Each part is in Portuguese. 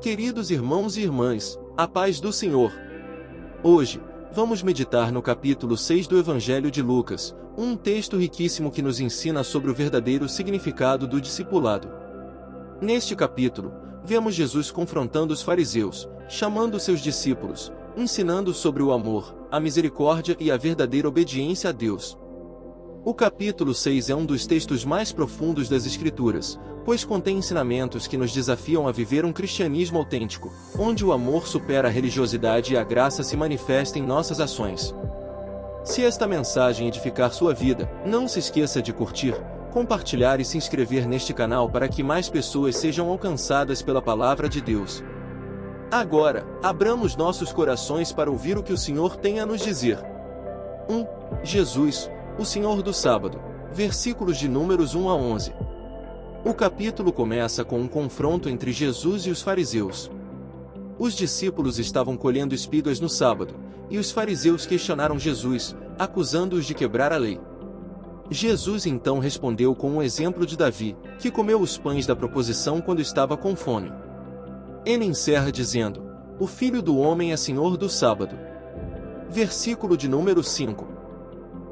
Queridos irmãos e irmãs, a paz do Senhor. Hoje, vamos meditar no capítulo 6 do Evangelho de Lucas, um texto riquíssimo que nos ensina sobre o verdadeiro significado do discipulado. Neste capítulo, vemos Jesus confrontando os fariseus, chamando seus discípulos, ensinando sobre o amor, a misericórdia e a verdadeira obediência a Deus. O capítulo 6 é um dos textos mais profundos das Escrituras, pois contém ensinamentos que nos desafiam a viver um cristianismo autêntico, onde o amor supera a religiosidade e a graça se manifesta em nossas ações. Se esta mensagem edificar sua vida, não se esqueça de curtir, compartilhar e se inscrever neste canal para que mais pessoas sejam alcançadas pela palavra de Deus. Agora, abramos nossos corações para ouvir o que o Senhor tem a nos dizer. 1. Jesus, o Senhor do Sábado. Versículos de Números 1 a 11. O capítulo começa com um confronto entre Jesus e os fariseus. Os discípulos estavam colhendo espigas no sábado, e os fariseus questionaram Jesus, acusando-os de quebrar a lei. Jesus então respondeu com um exemplo de Davi, que comeu os pães da proposição quando estava com fome. Ele encerra dizendo: "O Filho do Homem é Senhor do Sábado." Versículo de número 5.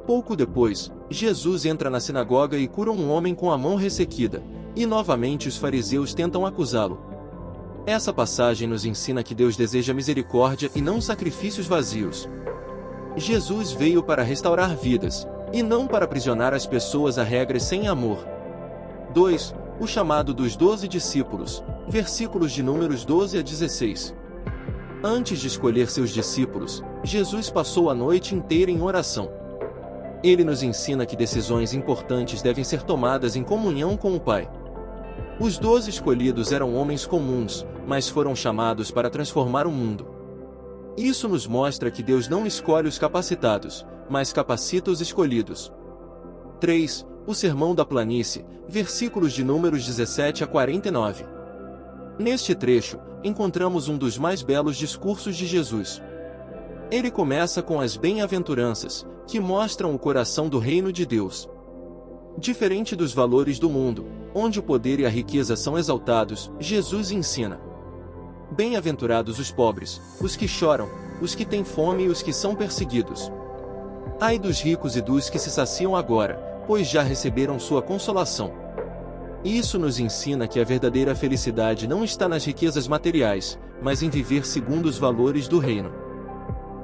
Pouco depois, Jesus entra na sinagoga e cura um homem com a mão ressequida, e novamente os fariseus tentam acusá-lo. Essa passagem nos ensina que Deus deseja misericórdia e não sacrifícios vazios. Jesus veio para restaurar vidas, e não para aprisionar as pessoas a regras sem amor. 2. O chamado dos 12 discípulos, versículos de Números 12 a 16. Antes de escolher seus discípulos, Jesus passou a noite inteira em oração. Ele nos ensina que decisões importantes devem ser tomadas em comunhão com o Pai. Os 12 escolhidos eram homens comuns, mas foram chamados para transformar o mundo. Isso nos mostra que Deus não escolhe os capacitados, mas capacita os escolhidos. 3. O Sermão da Planície, versículos de Números 17 a 49. Neste trecho, encontramos um dos mais belos discursos de Jesus. Ele começa com as bem-aventuranças, que mostram o coração do reino de Deus. Diferente dos valores do mundo, onde o poder e a riqueza são exaltados, Jesus ensina: bem-aventurados os pobres, os que choram, os que têm fome e os que são perseguidos. Ai dos ricos e dos que se saciam agora, pois já receberam sua consolação. Isso nos ensina que a verdadeira felicidade não está nas riquezas materiais, mas em viver segundo os valores do reino.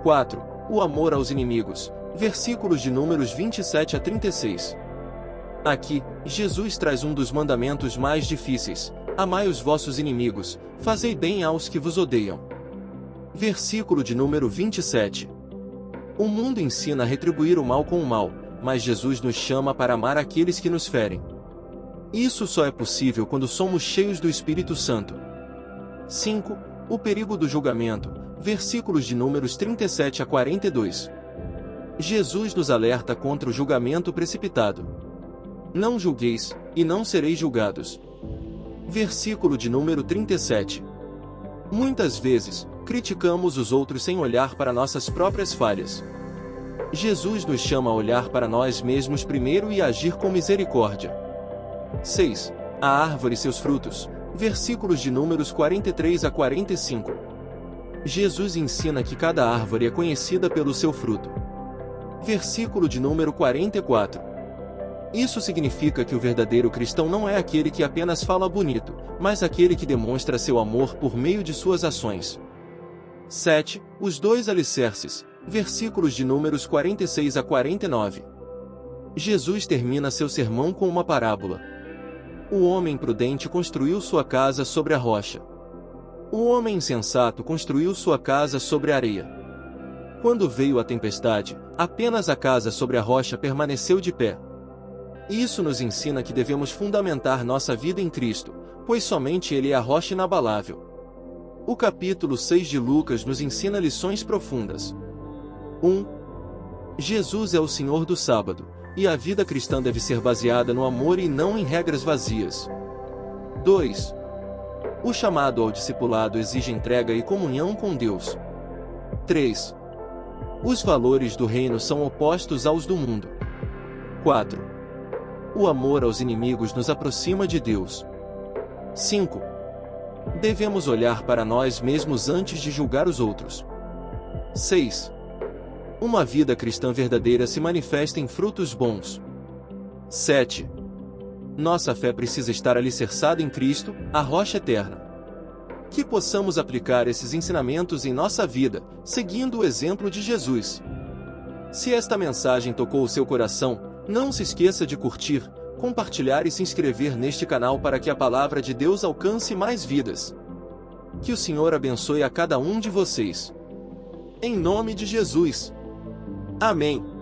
4. O amor aos inimigos, versículos de Números 27 a 36. Aqui, Jesus traz um dos mandamentos mais difíceis: amai os vossos inimigos, fazei bem aos que vos odeiam. Versículo de número 27. O mundo ensina a retribuir o mal com o mal, mas Jesus nos chama para amar aqueles que nos ferem. Isso só é possível quando somos cheios do Espírito Santo. 5. O perigo do julgamento, versículos de Números 37 a 42. Jesus nos alerta contra o julgamento precipitado. Não julgueis, e não sereis julgados. Versículo de número 37. Muitas vezes, criticamos os outros sem olhar para nossas próprias falhas. Jesus nos chama a olhar para nós mesmos primeiro e agir com misericórdia. 6. A árvore e seus frutos, versículos de Números 43 a 45. Jesus ensina que cada árvore é conhecida pelo seu fruto. Versículo de número 44. Isso significa que o verdadeiro cristão não é aquele que apenas fala bonito, mas aquele que demonstra seu amor por meio de suas ações. 7. Os 2 alicerces, versículos de Números 46 a 49. Jesus termina seu sermão com uma parábola. O homem prudente construiu sua casa sobre a rocha. O homem insensato construiu sua casa sobre a areia. Quando veio a tempestade, apenas a casa sobre a rocha permaneceu de pé. Isso nos ensina que devemos fundamentar nossa vida em Cristo, pois somente Ele é a rocha inabalável. O capítulo 6 de Lucas nos ensina lições profundas. 1. Jesus é o Senhor do Sábado, e a vida cristã deve ser baseada no amor e não em regras vazias. 2. O chamado ao discipulado exige entrega e comunhão com Deus. 3. Os valores do reino são opostos aos do mundo. 4. O amor aos inimigos nos aproxima de Deus. 5. Devemos olhar para nós mesmos antes de julgar os outros. 6. Uma vida cristã verdadeira se manifesta em frutos bons. 7. Nossa fé precisa estar alicerçada em Cristo, a rocha eterna. Que possamos aplicar esses ensinamentos em nossa vida, seguindo o exemplo de Jesus. Se esta mensagem tocou o seu coração, não se esqueça de curtir, compartilhar e se inscrever neste canal para que a palavra de Deus alcance mais vidas. Que o Senhor abençoe a cada um de vocês. Em nome de Jesus. Amém.